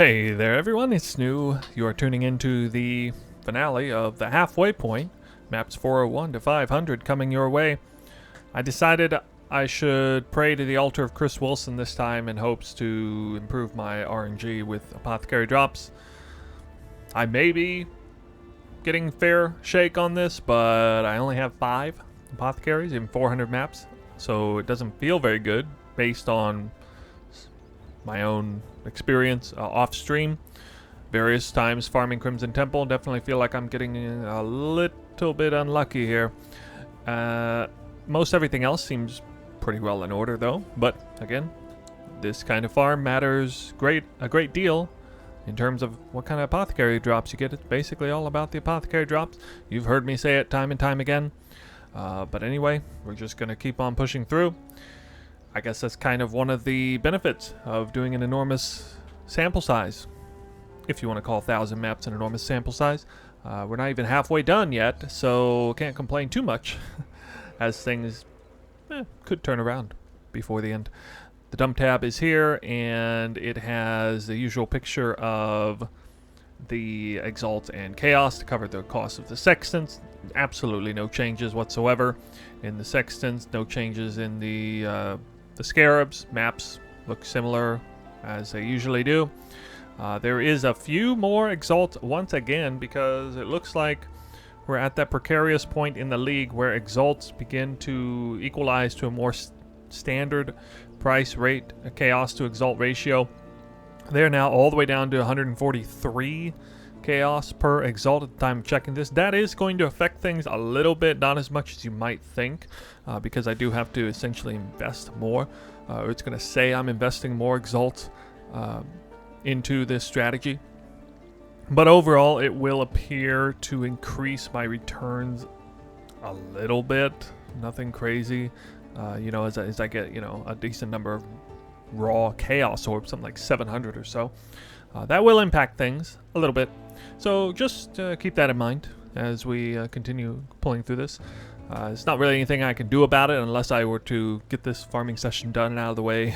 Hey there everyone, it's New. You are tuning into the finale of the halfway point, maps 401 to 500 coming your way. I decided I should pray to the altar of Chris Wilson this time in hopes to improve my RNG with Apothecary drops. I may be getting fair shake on this, but I only have 5 Apothecaries in 400 maps, so it doesn't feel very good based on my own experience off stream. Various times farming Crimson Temple, definitely feel like I'm getting a little bit unlucky here. Most everything else seems pretty well in order though, but again, this kind of farm matters a great deal in terms of what kind of Apothecary drops you get. It's basically all about the Apothecary drops. You've heard me say it time and time again. But anyway, we're just going to keep on pushing through. I guess that's kind of one of the benefits of doing an enormous sample size, if you want to call 1,000 maps an enormous sample size. We're not even halfway done yet, so can't complain too much, as things could turn around before the end. The dump tab is here, and it has the usual picture of the Exalt and Chaos to cover the cost of the Sextants. Absolutely no changes whatsoever in the Sextants, no changes in the Scarabs. Maps look similar as they usually do. There is a few more Exalts once again, because it looks like we're at that precarious point in the league where Exalts begin to equalize to a more standard price rate, a Chaos to Exalt ratio. They're now all the way down to 143 Chaos per Exalt at the time of checking this. That is going to affect things a little bit, not as much as you might think, because I do have to essentially invest more. It's going to say I'm investing more Exalt into this strategy. But overall, it will appear to increase my returns a little bit. Nothing crazy. As I get, a decent number of raw Chaos orbs, something like 700 or so. That will impact things a little bit. So just keep that in mind as we continue pulling through this. It's not really anything I can do about it unless I were to get this farming session done and out of the way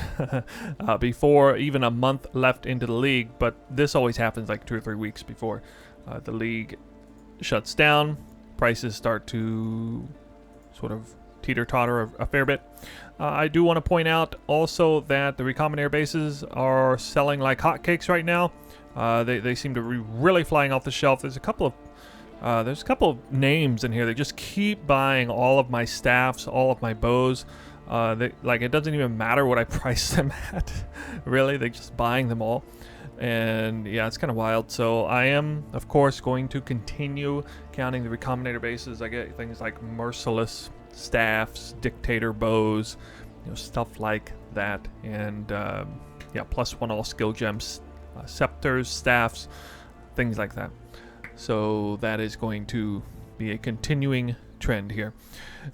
before even a month left into the league. But this always happens like 2 or 3 weeks before the league shuts down. Prices start to sort of teeter-totter a fair bit. I do want to point out also that the recombinator bases are selling like hotcakes right now. They seem to be really flying off the shelf. There's a couple of names in here. They just keep buying all of my staffs, all of my bows. It doesn't even matter what I price them at. Really, they're just buying them all. And yeah, it's kind of wild. So I am, of course, going to continue counting the recombinator bases. I get things like merciless staffs, dictator bows, stuff like that. And +1 all skill gems, scepters, staffs, things like that. So that is going to be a continuing trend here.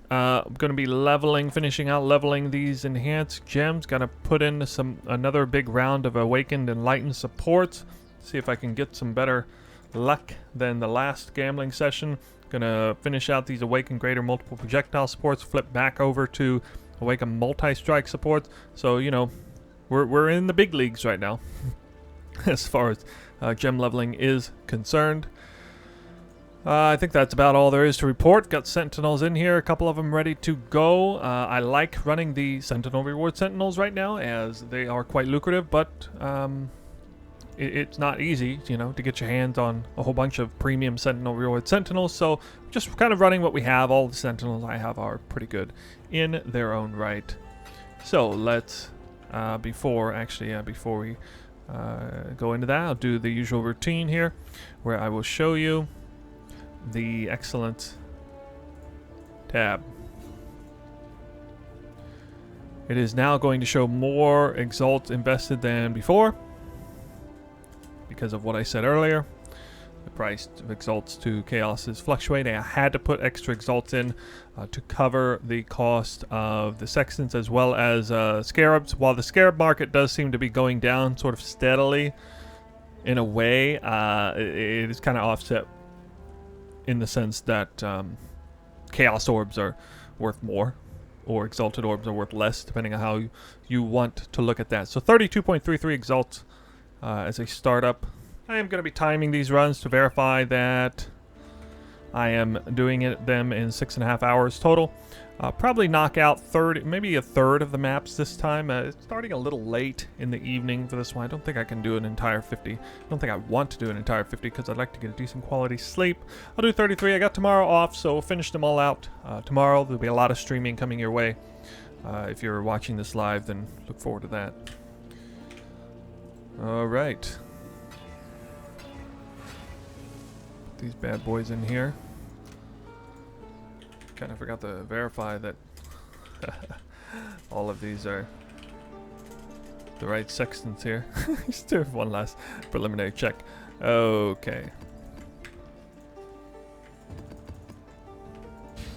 I'm going to be finishing out leveling these enhanced gems. Got to put in another big round of awakened enlightened supports. See if I can get some better luck than the last gambling session. Gonna finish out these awakened greater multiple projectile supports. Flip back over to awakened multi-strike supports. So we're in the big leagues right now as far as gem leveling is concerned. I think that's about all there is to report. Got Sentinels in here, a couple of them ready to go. I like running the Sentinel reward Sentinels right now as they are quite lucrative, but it's not easy, to get your hands on a whole bunch of premium Sentinel reward Sentinels. So just kind of running what we have. All the Sentinels I have are pretty good in their own right. So let's, before we go into that, I'll do the usual routine here where I will show you the excellent tab. It is now going to show more Exalt invested than before because of what I said earlier. The price of Exalts to Chaos is fluctuating. I had to put extra Exalts in to cover the cost of the Sextants as well as Scarabs. While the Scarab market does seem to be going down sort of steadily in a way, it is kind of offset in the sense that Chaos Orbs are worth more or Exalted Orbs are worth less, depending on how you want to look at that. So 32.33 Exalts as a startup. I am going to be timing these runs to verify that I am doing them in 6.5 hours total. Probably knock out 30, maybe a third of the maps this time. It's starting a little late in the evening for this one. I don't think I can do an entire 50. I don't think I want to do an entire 50 because I'd like to get a decent quality sleep. I'll do 33. I got tomorrow off, so we'll finish them all out. Tomorrow there'll be a lot of streaming coming your way. If you're watching this live, then look forward to that. All right. Put these bad boys in here. Kind of forgot to verify that all of these are the right sextants here. Just do one last preliminary check. Okay.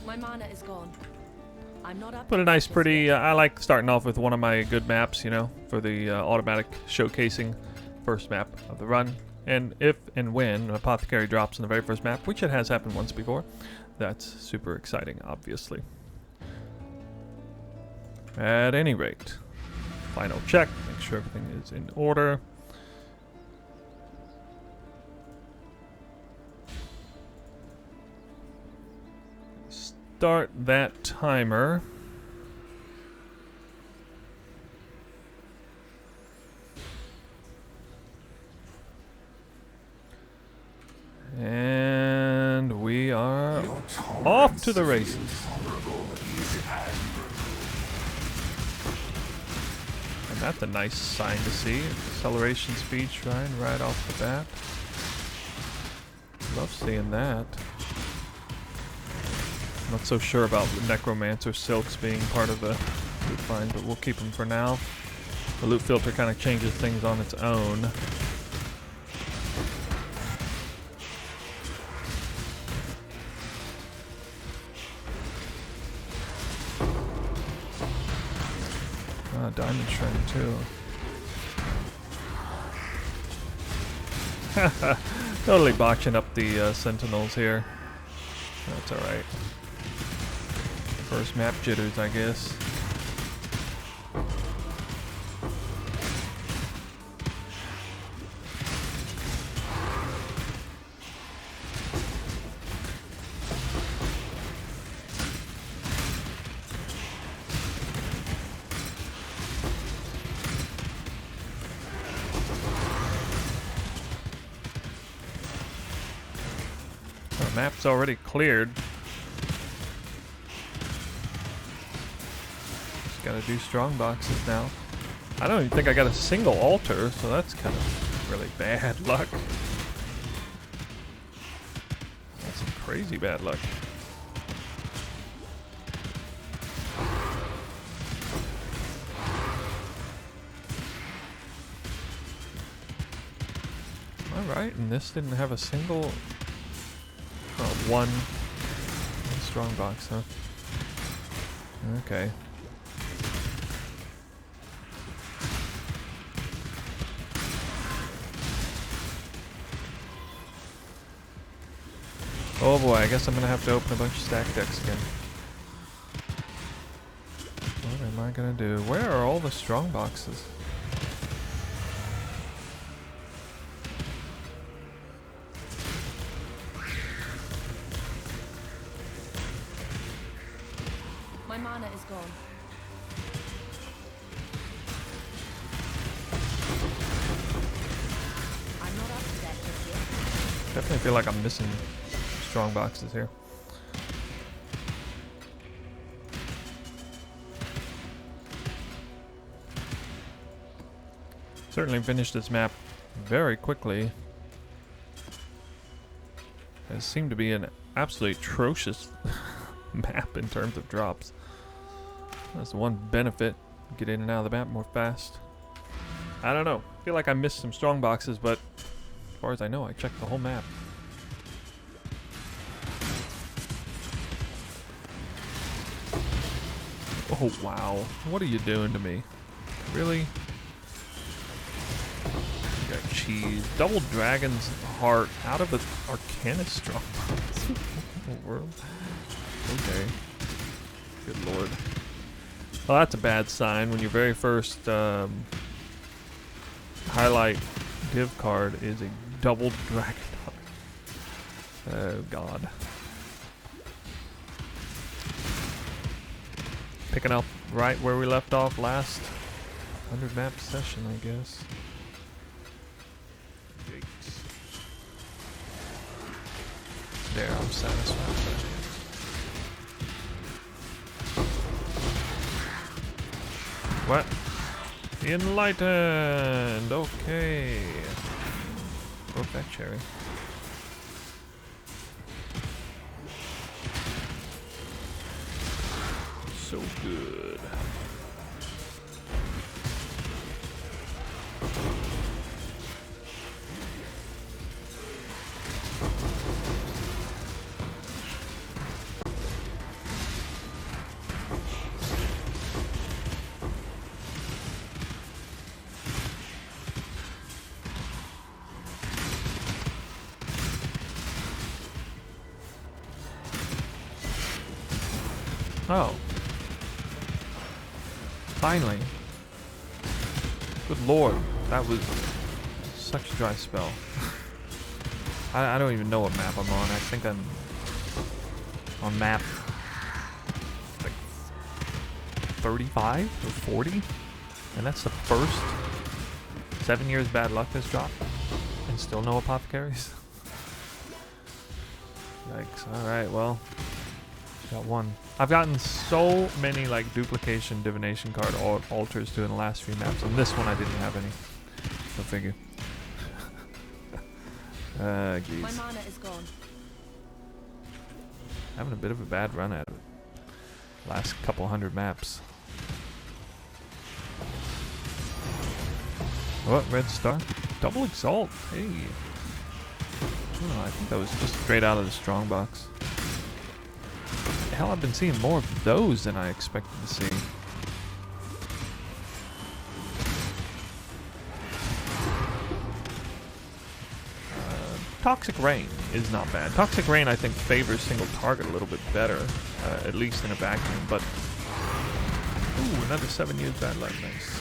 My mana is gone. I'm not up. Put a nice, pretty. I like starting off with one of my good maps, you know, for the automatic showcasing first map of the run. And if and when Apothecary drops in the very first map, which it has happened once before, that's super exciting, obviously. At any rate, final check, make sure everything is in order. Start that timer. And we are off to the races. And that's a nice sign to see. Acceleration speed shrine right off the bat. Love seeing that. Not so sure about the Necromancer Silks being part of the loot find, but we'll keep them for now. The loot filter kind of changes things on its own. Diamond Shrine too. Totally botching up the sentinels here. That's alright. First map jitters, I guess. Map's already cleared. Just gotta do strong boxes now. I don't even think I got a single altar, so that's kind of really bad luck. That's some crazy bad luck. Alright, and this didn't have a single... one strong box, huh? Okay. Oh boy, I guess I'm gonna have to open a bunch of stack decks again. What am I gonna do? Where are all the strong boxes? My mana is gone. I'm not up to that just yet. Definitely feel like I'm missing strong boxes here. Certainly finished this map very quickly. It seemed to be an absolutely atrocious map in terms of drops. That's the one benefit. Get in and out of the map more fast. I don't know. I feel like I missed some strong boxes, but as far as I know, I checked the whole map. Oh wow. What are you doing to me? Really? You got cheese. Double Dragon's Heart out of the Arcanist strong box. World. Okay. Good lord. Well, that's a bad sign when your very first highlight give card is a double dragon. Oh god. Picking up right where we left off last 100 map session, I guess. Yikes. There, I'm satisfied. What? Enlightened! Okay. Broke that cherry. So good. Oh. Finally. Good lord. That was such a dry spell. I don't even know what map I'm on. I think I'm on map like 35 or 40. And that's the first 7 years bad luck that's dropped. And still no apothecaries. Yikes. Alright, well. Got one. I've gotten so many like duplication divination card altars to in the last few maps. On this one I didn't have any. Go figure. Geez. My mana is gone. Having a bit of a bad run at it. Last couple hundred maps. What? Red star? Double exalt. Hey. Oh, I think that was just straight out of the strong box. Hell, I've been seeing more of those than I expected to see. Toxic Rain is not bad. Toxic Rain, I think, favors single target a little bit better, at least in a vacuum, but... Ooh, another 7 years bad luck, nice.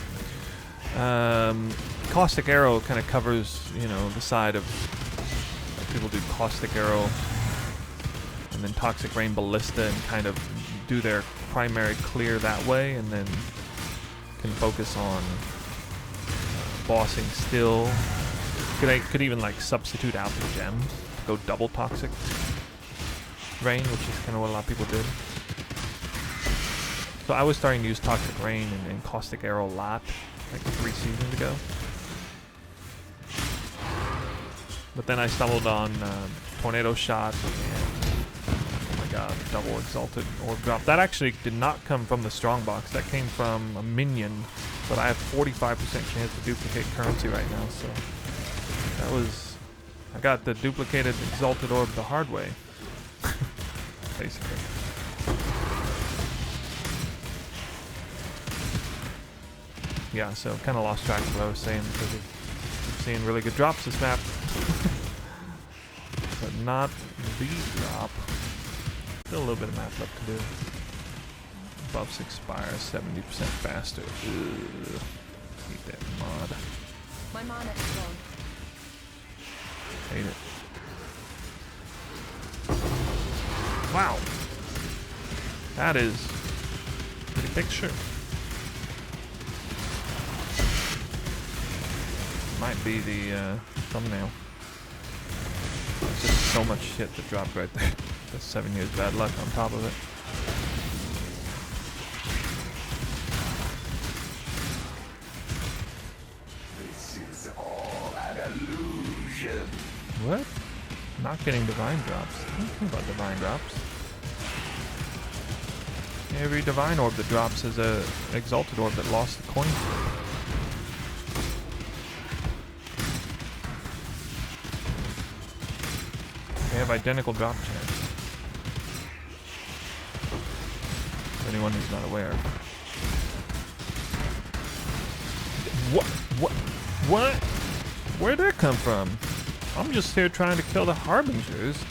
Caustic Arrow kind of covers, you know, the side of... Like people do Caustic Arrow, and then Toxic Rain Ballista, and kind of do their primary clear that way, and then can focus on bossing still. Could even like substitute out the gem, go double Toxic Rain, which is kind of what a lot of people did. So I was starting to use Toxic Rain and Caustic Arrow a lot, like 3 seasons ago. But then I stumbled on Tornado Shot and, oh my god, double Exalted Orb Drop. That actually did not come from the strong box, that came from a minion, but I have 45% chance to duplicate currency right now, so... That was... I got the duplicated Exalted Orb the hard way. Basically. Yeah, so kind of lost track of what I was saying because of seeing really good drops this map. But not the drop. Still a little bit of map left to do. Buffs expire 70% faster. Ugh. Hate that mod. My mana is gone. Hate it. Wow. That is a pretty picture. Might be the thumbnail. There's just so much shit that dropped right there. That's 7 years bad luck on top of it. What? Not getting divine drops. I don't care about divine drops. Every divine orb that drops is a exalted orb that lost the coin. They have identical drop chance. For anyone who's not aware. What? Where'd that come from? I'm just here trying to kill the Harbingers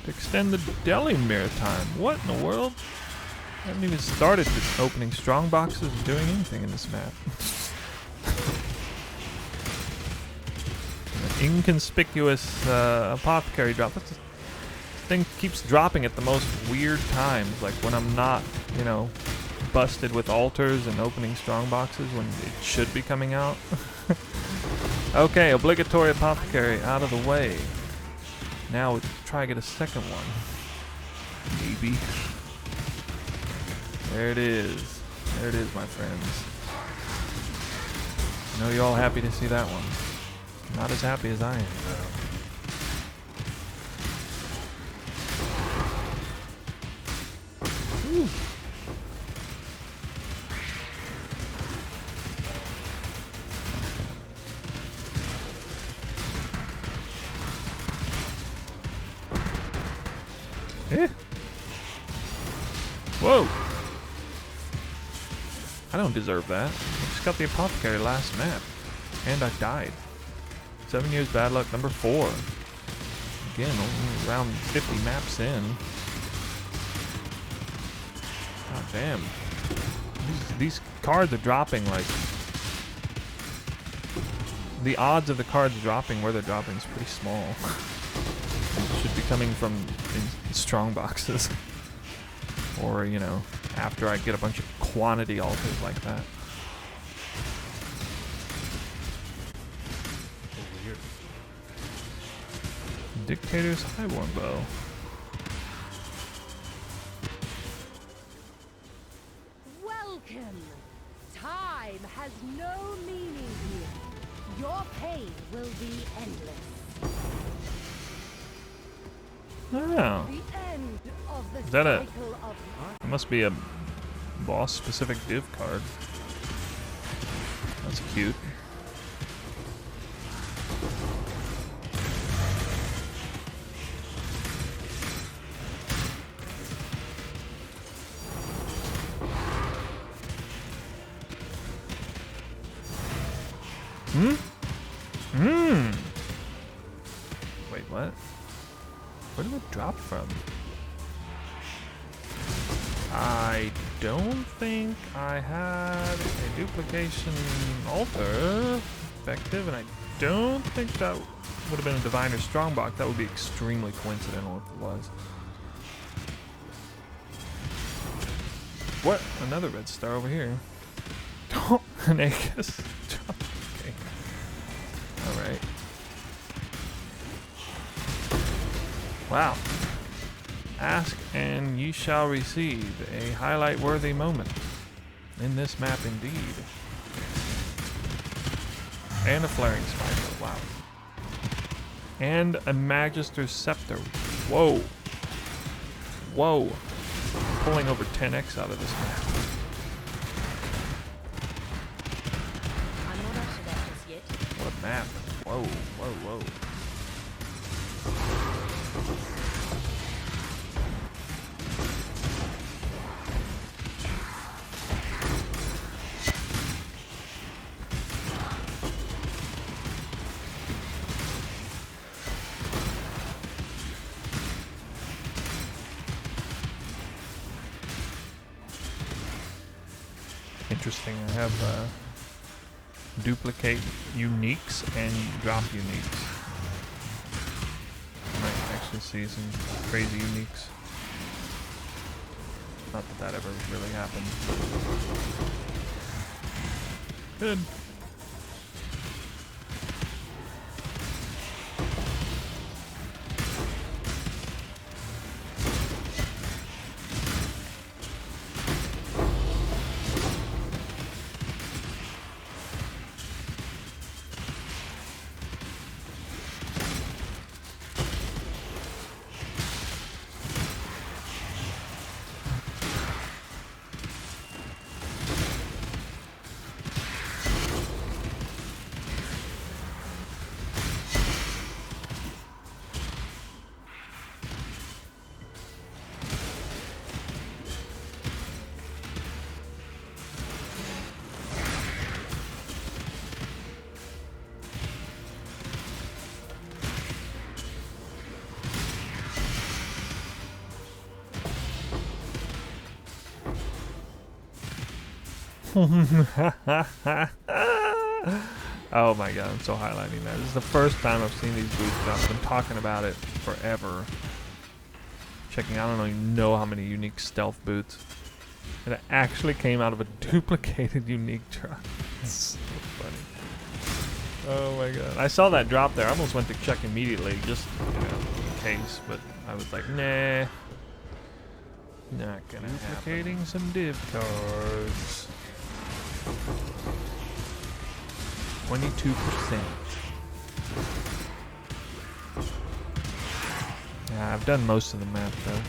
to extend the Delimir time. What in the world? I haven't even started opening strong boxes or doing anything in this map. inconspicuous apothecary drop. This thing keeps dropping at the most weird times, like when I'm not, you know, busted with altars and opening strong boxes when it should be coming out. Okay, obligatory apothecary out of the way. Now we try to get a second one. Maybe. There it is. There it is, my friends. I know you're all happy to see that one. Not as happy as I am, though. Woo. Eh. Whoa! I don't deserve that. I just got the apothecary last map. And I died. 7 years bad luck number 4. Again, only around 50 maps in. God damn. These cards are dropping like... The odds of the cards dropping where they're dropping is pretty small. Should be coming from in strong boxes. Or, you know, after I get a bunch of quantity altars like that. Dictator's Highborn Bow. Welcome! Time has no meaning here. Your pain will be endless. Oh. The end of the Is that a... cycle of It must be a boss-specific div card. That's cute. Hmm? Hmm. Wait, what? Where did it drop from? I don't think I had a duplication altar effective, and I don't think that would have been a divine or strongbox. That would be extremely coincidental if it was. What? Another red star over here. Oh, an Aegis. Okay. Alright. Wow. Ask and ye shall receive. A highlight-worthy moment in this map indeed. And a flaring spider. Wow. And a Magister's Scepter. Whoa. Whoa. Pulling over 10x out of this map. I'm not up to that just yet. What a map. Whoa, whoa, whoa. Interesting. I have duplicate uniques and drop uniques. Might actually see some crazy uniques. Not that that ever really happened. Good. Oh my god, I'm so highlighting that. This is the first time I've seen these boots. I've been talking about it forever. Checking, I don't even know how many unique stealth boots. And it actually came out of a duplicated unique drop. It's so funny. Oh my god. I saw that drop there. I almost went to check immediately, just, you know, in case. But I was like, nah. Not gonna duplicating happen. Some div cards. 22%. Yeah, I've done most of the map though.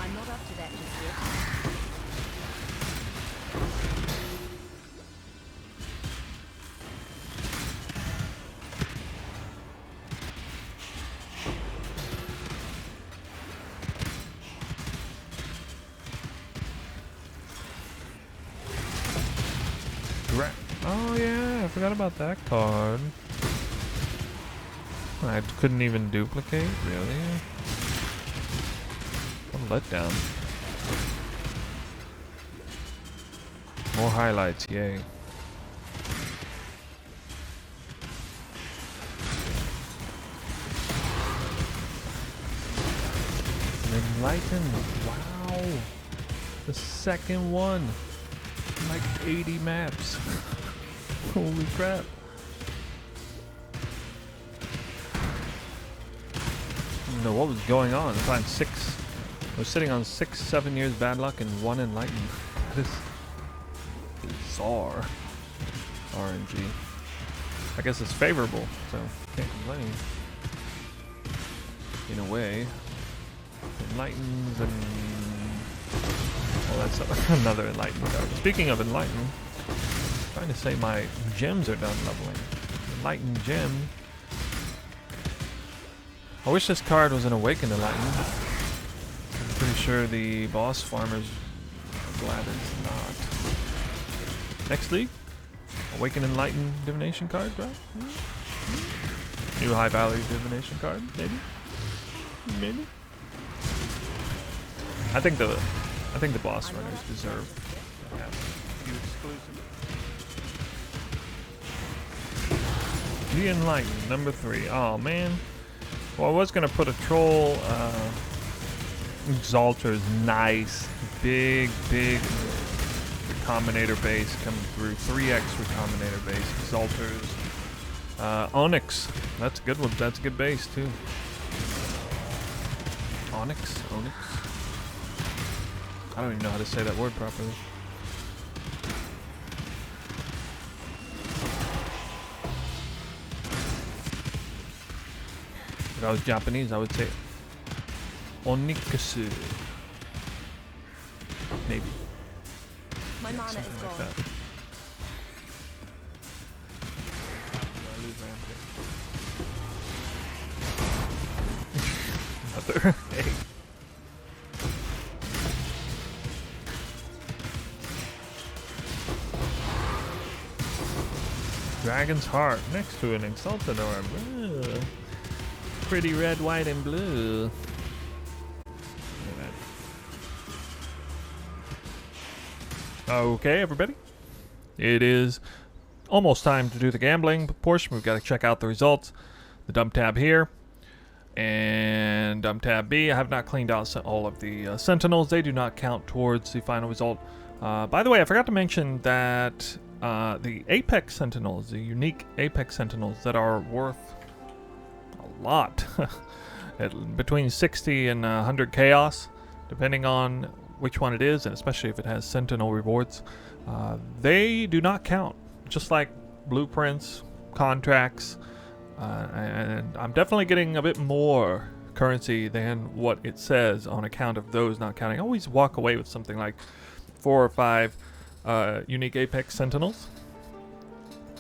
I'm not up to that just yet. Oh yeah, I forgot about that card. I couldn't even duplicate, really? What a letdown. More highlights, yay. Enlighten, wow. The second one. Like 80 maps. Holy crap. I don't know what was going on. I was sitting on 6, 7 years bad luck and 1 enlightened. That is bizarre. RNG. I guess it's favorable, so can't complain. In a way. Enlightens and... well, that's another enlightened card. Speaking of enlightened, I'm trying to say my gems are done leveling. Enlightened gem. I wish this card was an awakened enlightened. I'm pretty sure the boss farmers are glad it's not. Next league, awakened enlightened divination card, right? New high value divination card, maybe. Maybe. I think the boss runners deserve to have a few exclusives. The Enlightened, number 3. Oh man. Well, I was gonna put a troll. Exalted is nice, big recombinator base coming through. 3x recombinator base. Exalters. Onyx. That's a good one. That's a good base too. Onyx. I don't even know how to say that word properly. If I was Japanese, I would say Onyx. Maybe. My mana is Something like gone. that. Another egg. Dragon's Heart next to an exalted orb. Ooh. Pretty red, white, and blue. Look at that. Okay, everybody. It is almost time to do the gambling portion. We've got to check out the results. The dump tab here. And dump tab B. I have not cleaned out all of the sentinels. They do not count towards the final result. By the way, I forgot to mention that the Apex Sentinels, the unique Apex Sentinels that are worth a lot, between 60 and 100 chaos, depending on which one it is, and especially if it has Sentinel rewards, they do not count, just like blueprints, contracts, and I'm definitely getting a bit more currency than what it says on account of those not counting. I always walk away with something like 4 or 5 unique Apex Sentinels.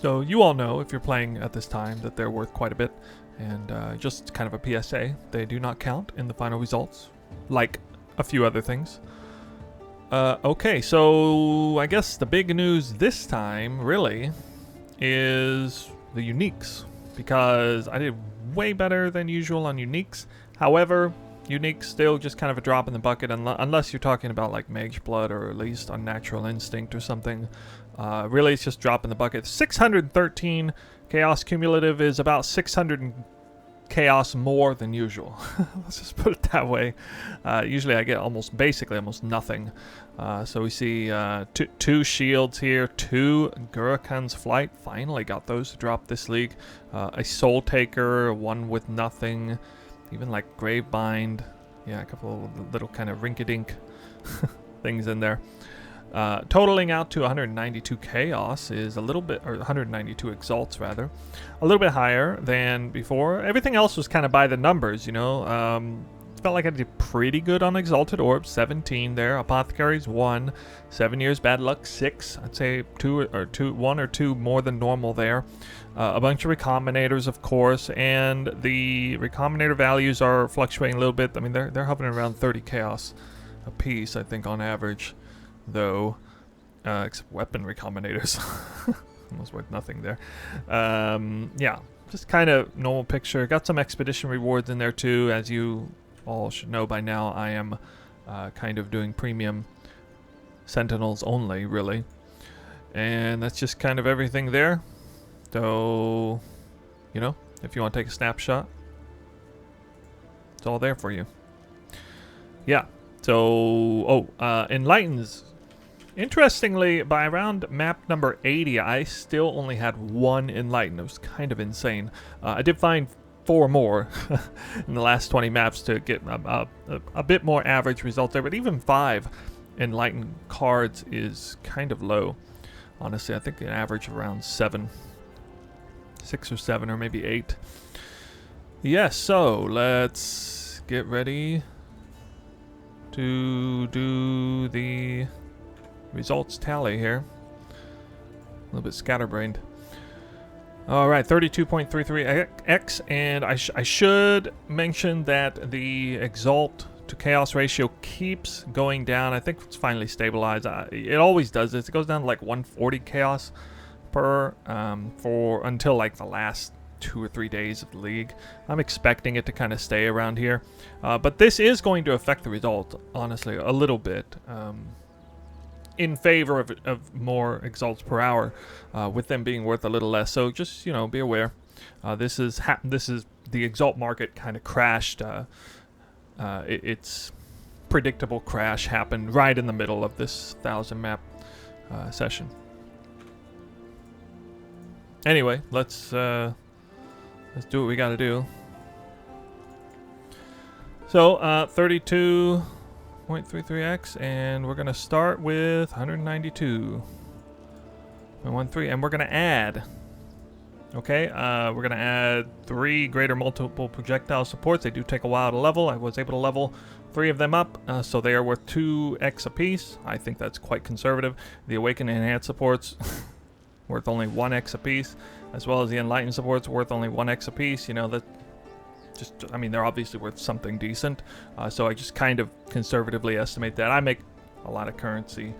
So you all know, if you're playing at this time, that they're worth quite a bit. And just kind of a PSA, they do not count in the final results, like a few other things. Okay, so I guess the big news this time, really, is the uniques. Because I did way better than usual on uniques. However, unique, still just kind of a drop in the bucket, unless you're talking about like Mage Blood or at least Unnatural Instinct or something. Really, it's just drop in the bucket. 613 chaos cumulative is about 600 chaos more than usual. Let's just put it that way. Usually I get basically almost nothing. So we see two shields here, 2 Gurakan's Flight, finally got those to drop this league. A Soul Taker, 1 with nothing, even like Gravebind. Yeah, a couple of little kind of rinky-dink things in there. Totaling out to 192 chaos is a little bit, or 192 exalts rather, a little bit higher than before. Everything else was kind of by the numbers, you know. Felt like I did pretty good on exalted orbs, 17 there. Apothecaries 1, 7 years bad luck 6. I'd say 1 or 2 more than normal there. A bunch of recombinators, of course, and the recombinator values are fluctuating a little bit. I mean, they're hovering around 30 chaos a piece, I think, on average. Though, except weapon recombinators. Almost worth nothing there. Yeah, just kind of normal picture. Got some expedition rewards in there too. As you all should know by now, I am kind of doing premium sentinels only, really. And that's just kind of everything there. So, you know, if you want to take a snapshot, it's all there for you. Yeah. So, enlightens. Interestingly, by around map number 80, I still only had 1 enlighten. It was kind of insane. I did find 4 more in the last 20 maps to get a bit more average result there, but even 5 enlighten cards is kind of low. Honestly, I think an average of around 7. 6 or 7 or maybe 8. Yes, so let's get ready to do the results tally here. A little bit scatterbrained. Alright, 32.33x, and I should mention that the exalt to chaos ratio keeps going down. I think it's finally stabilized. It always does this. It goes down to like 140 chaos per for until like the last 2 or 3 days of the league. I'm expecting it to kind of stay around here, but this is going to affect the result, honestly, a little bit. In favor of more exalts per hour, with them being worth a little less. So just, you know, be aware. This is the exalt market kind of crashed. Its predictable crash happened right in the middle of this 1,000 map session. Anyway, let's do what we got to do. So 32.33x, and we're going to start with 192.13, and we're going to add. Okay, we're going to add 3 greater multiple projectile supports. They do take a while to level. I was able to level 3 of them up, so they are worth 2x apiece. I think that's quite conservative. The Awaken and Enhance supports worth only 1x apiece, as well as the Enlighten supports worth only 1x apiece. You know, that just, I mean, they're obviously worth something decent, so I just kind of conservatively estimate that. I make a lot of currency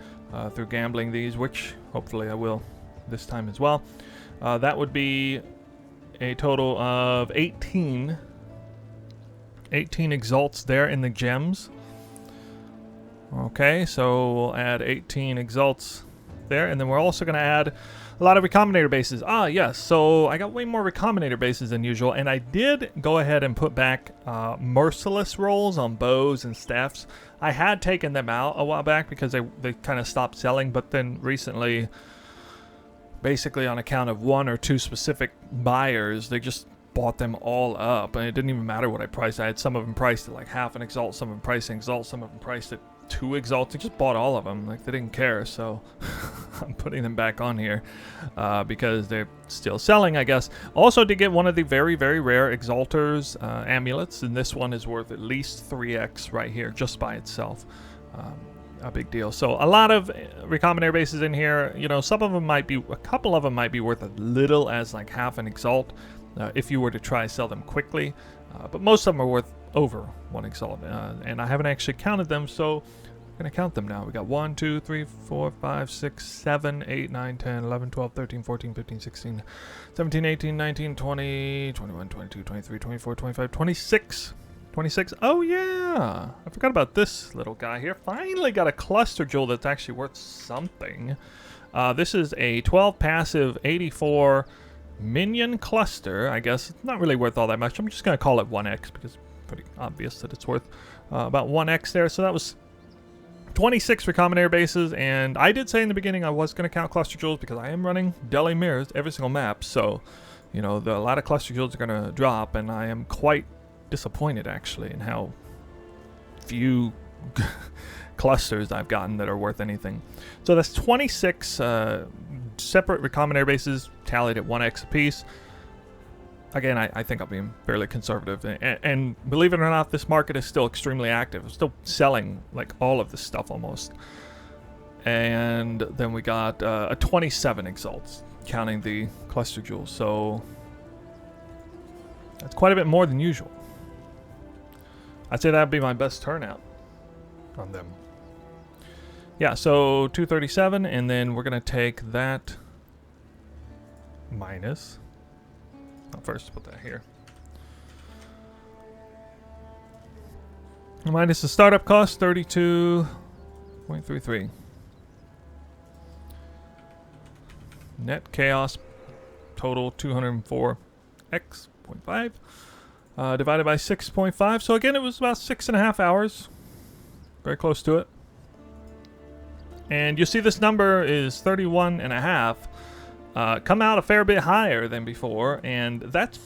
through gambling these, which hopefully I will this time as well. That would be a total of 18 exalts there in the gems. Okay, so we'll add 18 exalts there, and then we're also going to add a lot of recombinator bases. Yes, so I got way more recombinator bases than usual, and I did go ahead and put back merciless rolls on bows and staffs. I had taken them out a while back because they kind of stopped selling, but then recently, basically on account of 1 or 2 specific buyers, they just bought them all up, and it didn't even matter what I priced. I had some of them priced at like half an exalt, some of them priced an exalt, some of them priced at 2 exalts. They just bought all of them, like they didn't care. So I'm putting them back on here because they're still selling, I guess. Also to get one of the very, very rare exalters amulets, and this one is worth at least 3x right here just by itself. A big deal. So a lot of recombinator bases in here. You know, some of them might be, a couple of them might be worth as little as like half an exalt if you were to try sell them quickly, but most of them are worth over 1 exalt, and I haven't actually counted them, so I'm going to count them now. We got 1, 2, 3, 4, 5, 6, 7, 8, 9, 10, 11, 12, 13, 14, 15, 16, 17, 18, 19, 20, 21, 22, 23, 24, 25, 26 26. Oh, yeah. I forgot about this little guy here. Finally got a cluster jewel that's actually worth something. This is a 12 passive 84 minion cluster. I guess it's not really worth all that much. I'm just going to call it 1x because it's pretty obvious that it's worth about 1x there. So that was 26 recombinator bases. And I did say in the beginning I was going to count cluster jewels because I am running Deli mirrors every single map. So, you know, a lot of cluster jewels are going to drop. And I am quite disappointed actually in how few clusters I've gotten that are worth anything. So that's 26 separate recombinator bases tallied at 1x apiece. Again, I think I'm being fairly conservative, and believe it or not, this market is still extremely active. It's still selling like all of this stuff almost. And then we got a 27 exalts counting the cluster jewels, so that's quite a bit more than usual. I'd say that'd be my best turnout on them. Yeah, so 237, and then we're gonna take that minus. I'll first put that here. Minus the startup cost, 32.33. Net chaos total 204x.5. Divided by 6.5. So again, it was about 6.5 hours. Very close to it. And you see this number is 31.5. Come out a fair bit higher than before. And that's...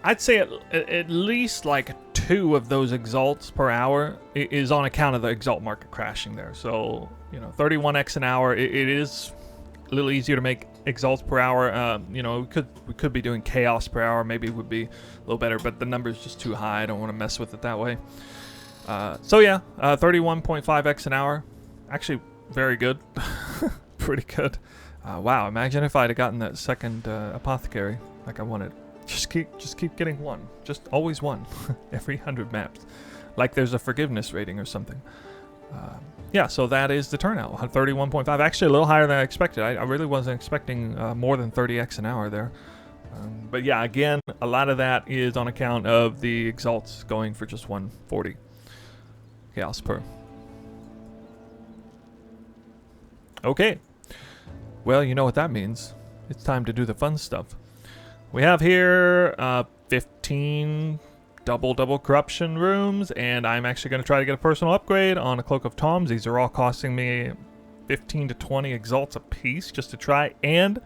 I'd say at least like 2 of those exalts per hour is on account of the exalt market crashing there. So, you know, 31x an hour, it is a little easier to make exalts per hour. You know, we could be doing chaos per hour. Maybe it would be a little better, but the number's just too high. I don't want to mess with it that way. So yeah, 31.5x an hour. Actually, very good. Pretty good. Wow, imagine if I'd have gotten that second apothecary like I wanted. Just keep getting one. Just always one. Every 100 maps. Like there's a forgiveness rating or something. Yeah, so that is the turnout. 31.5. Actually, a little higher than I expected. I really wasn't expecting more than 30x an hour there. But yeah, again, a lot of that is on account of the exalts going for just 140 chaos per. Okay. Well, you know what that means. It's time to do the fun stuff. We have here 15 double corruption rooms, and I'm actually going to try to get a personal upgrade on a Cloak of Tawms. These are all costing me 15 to 20 exalts a piece just to try, and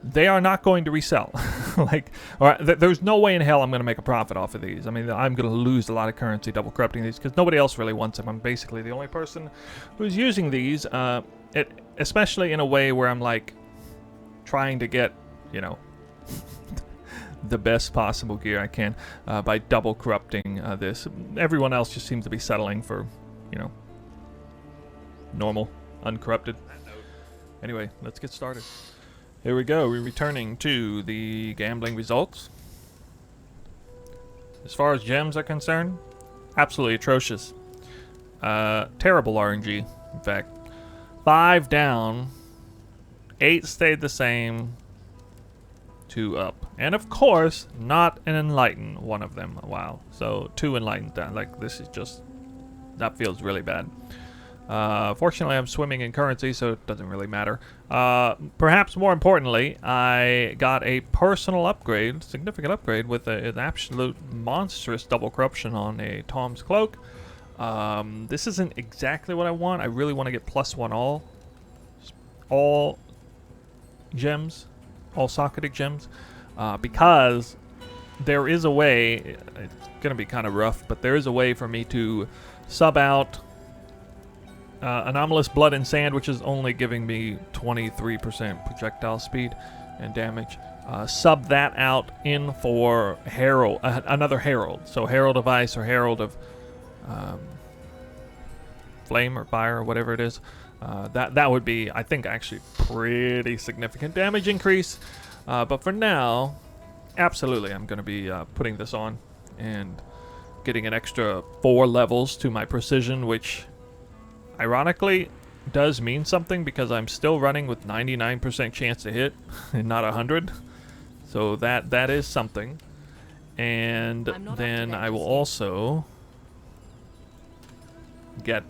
they are not going to resell. There's no way in hell I'm going to make a profit off of these. I mean, I'm going to lose a lot of currency double corrupting these because nobody else really wants them. I'm basically the only person who's using these, especially in a way where I'm like trying to get, you know, the best possible gear I can by double corrupting this. Everyone else just seems to be settling for, you know, normal, uncorrupted. Anyway, let's get started. Here we go. We're returning to the gambling results. As far as gems are concerned, absolutely atrocious. Terrible RNG, in fact. 5 down, 8 stayed the same, 2 up. And of course, not an enlighten one of them. Wow. So 2 enlightened down. Like, this is just, that feels really bad. Fortunately, I'm swimming in currency, so it doesn't really matter. Perhaps more importantly, I got a personal upgrade, significant upgrade, with an absolute monstrous double corruption on a Tawm's Cloak. This isn't exactly what I want. I really want to get +1 all gems, all socketed gems, because there is a way, it's going to be kind of rough, but there is a way for me to sub out Anomalous Blood and Sand, which is only giving me 23% projectile speed and damage. Sub that out in for Herald, another Herald. So Herald of Ice or Herald of Flame or Fire or whatever it is. That would be, I think, actually pretty significant damage increase. But for now, absolutely, I'm going to be putting this on and getting an extra 4 levels to my precision, which ironically does mean something because I'm still running with 99% chance to hit and not 100. So that is something. And I'm not up to then that I will just yet. also get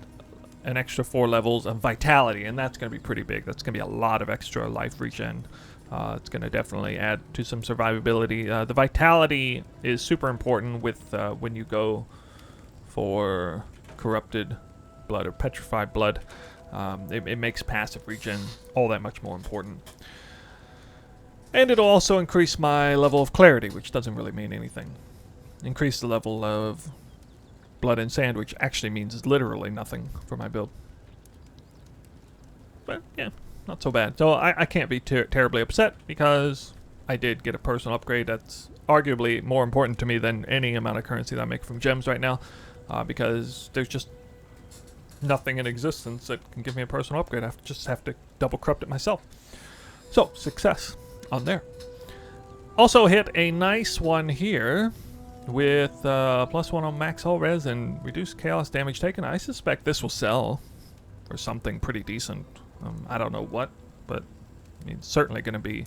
an extra 4 levels of vitality, and that's going to be pretty big. That's going to be a lot of extra life regen. It's going to definitely add to some survivability. The vitality is super important with when you go for corrupted blood or petrified blood. It makes passive regen all that much more important. And it'll also increase my level of clarity, which doesn't really mean anything. Increase the level of blood and sand, which actually means literally nothing for my build. But yeah, not so bad. So I can't be terribly upset because I did get a personal upgrade that's arguably more important to me than any amount of currency that I make from gems right now, because there's just nothing in existence that can give me a personal upgrade. I just have to double corrupt it myself. So success on there. Also hit a nice one here with +1 on max hull res and reduced chaos damage taken. I suspect this will sell for something pretty decent. I don't know what, but I mean, it's certainly going to be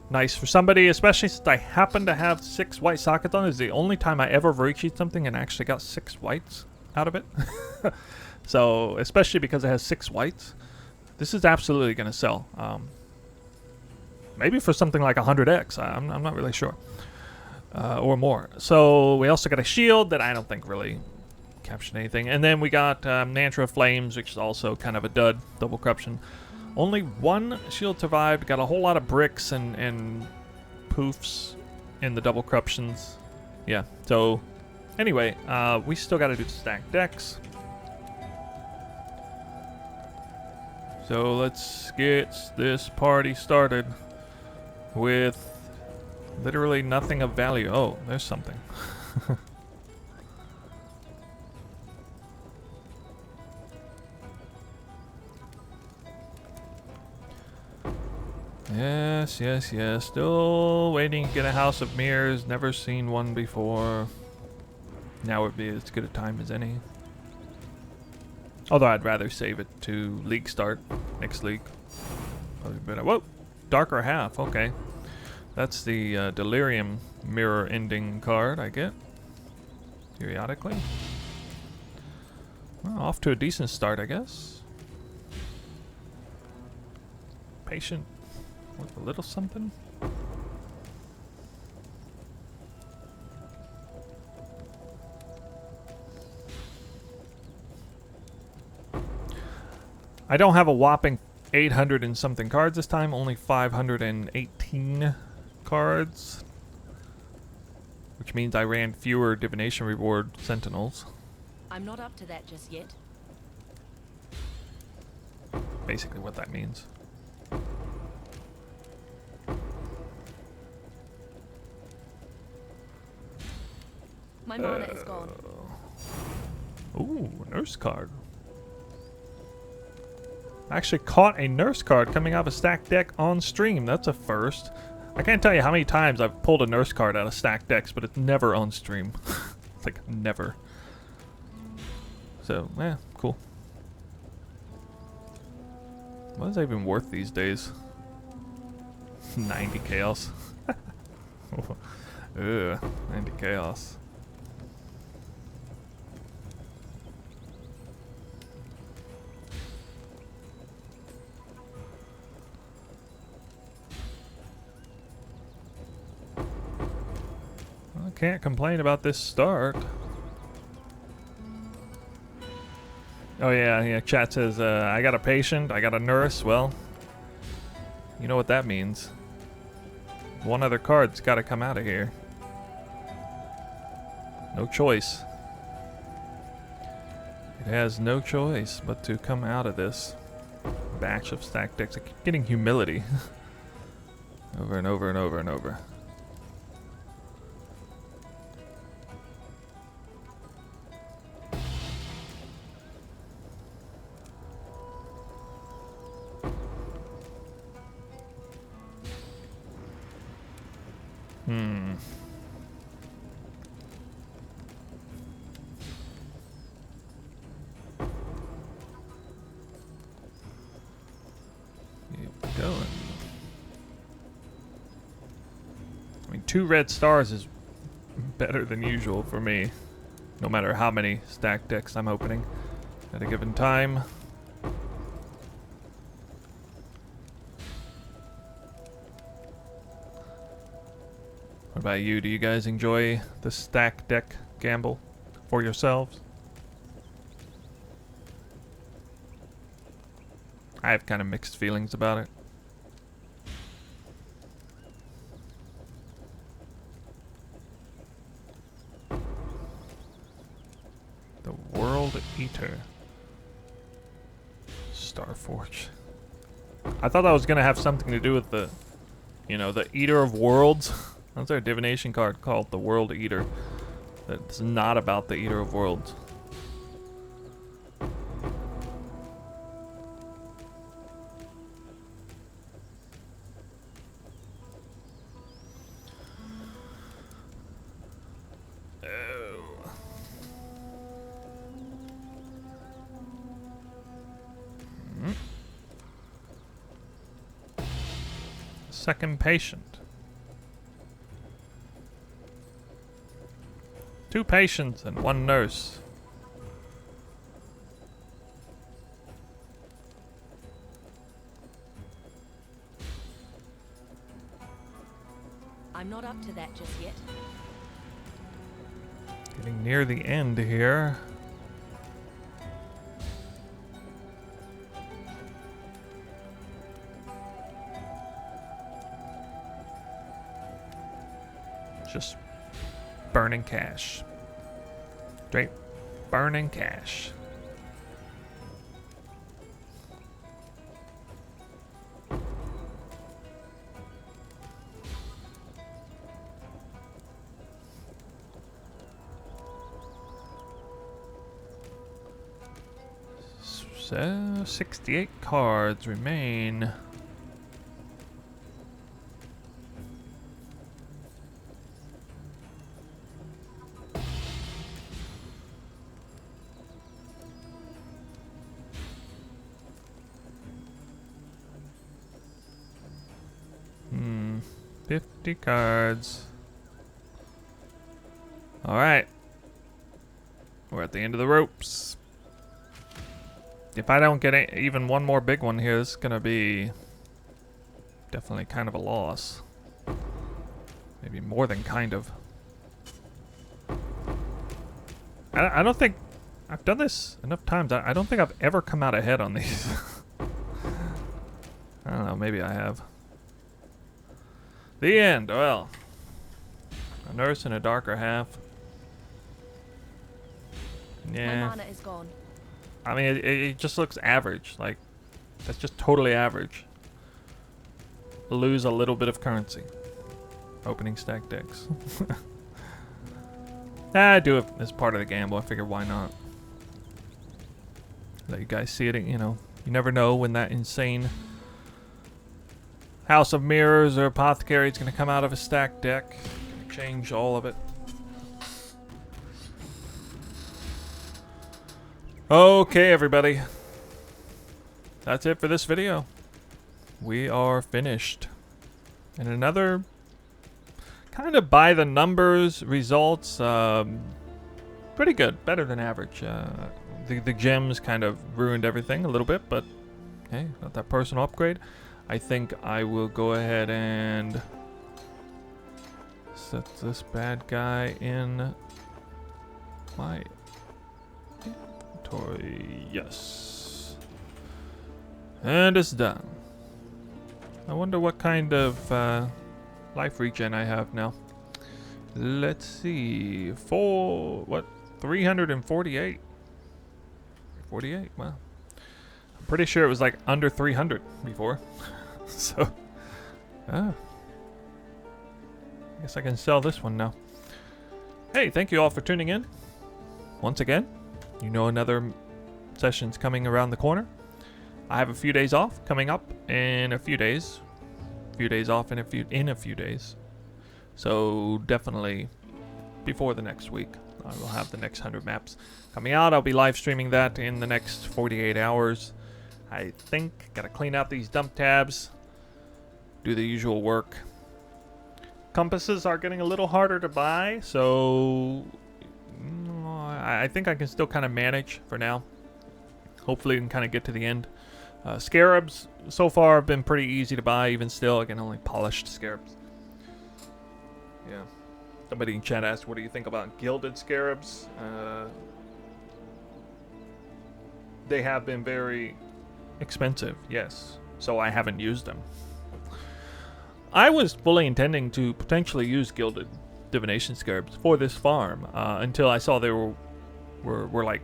nice for somebody, especially since I happen to have 6 white sockets on. It's the only time I ever recheat something and actually got 6 whites out of it. So, especially because it has 6 whites, this is absolutely going to sell. Maybe for something like 100x. I'm not really sure. Or more. So we also got a shield that I don't think really captured anything. And then we got Nantra Flames, which is also kind of a dud. Double corruption. Only 1 shield survived. Got a whole lot of bricks and poofs in the double corruptions. Yeah, so anyway, we still got to do stack decks. So let's get this party started with literally nothing of value. Oh, there's something. Yes, yes, yes. Still waiting to get a House of Mirrors. Never seen one before. Now would be as good a time as any. Although I'd rather save it to League start. Next League. Probably better. Whoa! Darker Half. Okay. That's the Delirium Mirror Ending card I get periodically. Well, off to a decent start, I guess. Patient with a little something. I don't have a whopping 800 and something cards this time, only 518 cards, which means I ran fewer divination reward sentinels. I'm not up to that just yet. Basically what that means. My mana is gone. Ooh, nurse card. I actually caught a nurse card coming out of a stacked deck on stream. That's a first. I can't tell you how many times I've pulled a nurse card out of stacked decks, but it's never on stream. It's like never. So, yeah, cool. What is that even worth these days? 90 chaos. Ugh, 90 chaos. I can't complain about this start. Oh yeah, chat says, I got a patient, I got a nurse. Well, you know what that means. One other card's gotta come out of here. No choice. It has no choice but to come out of this batch of stacked decks. I keep getting humility. Over and over and over and over. Keep going. I mean, 2 red stars is better than usual for me, no matter how many stack decks I'm opening at a given time. What about you? Do you guys enjoy the stack deck gamble for yourselves? I have kind of mixed feelings about it. The World Eater. Starforge. I thought that was going to have something to do with the, the Eater of Worlds. That's our divination card called the World Eater. That's not about the Eater of Worlds. Second patient. 2 patients and 1 nurse. I'm not up to that just yet. Getting near the end here. Just burning cash. Straight burning cash. So 68 cards remain. Hmm, 50 cards. All right. We're at the end of the ropes. If I don't get even one more big one here, this is gonna be definitely kind of a loss. Maybe more than kind of. I don't think I've done this enough times. I don't think I've ever come out ahead on these. I don't know, maybe I have. The end. Well, a nurse in a darker half. Yeah. My mana is gone. I mean, it just looks average. Like, that's just totally average. Lose a little bit of currency. Opening stack decks. I do it as part of the gamble. I figured, why not? Let you guys see it. You never know when that insane House of Mirrors or Apothecary is going to come out of a stack deck. Gonna change all of it. Okay, everybody. That's it for this video. We are finished. And another kind of by the numbers results. Pretty good. Better than average. The gems kind of ruined everything a little bit, but hey, got that personal upgrade. I think I will go ahead and set this bad guy in my inventory. Yes. And it's done. I wonder what kind of life regen I have now. Let's see. 348. 48, wow. I'm pretty sure it was like under 300 before. So, I guess I can sell this one now. Hey, thank you all for tuning in. Once again, another session's coming around the corner. I have a few days off coming up in a few days. A few days off in a few days. So definitely before the next week, I will have the next 100 maps coming out. I'll be live streaming that in the next 48 hours. I think gotta clean out these dump tabs, do the usual work, compasses are getting a little harder to buy, so I think I can still kind of manage for now. Hopefully we can kind of get to the end. Scarabs so far have been pretty easy to buy. Even still, I can only polished scarabs. Yeah. Somebody in chat asked, what do you think about gilded scarabs? They have been very expensive, yes. So I haven't used them. I was fully intending to potentially use gilded divination scarabs for this farm until I saw they were like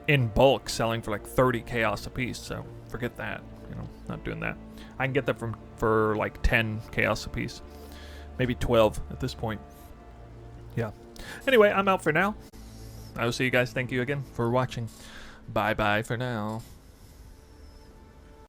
in bulk selling for like 30 chaos a piece. So forget that, you know, not doing that. I can get them for like 10 chaos a piece, maybe 12 at this point. Yeah. Anyway, I'm out for now. I will see you guys. Thank you again for watching. Bye bye for now.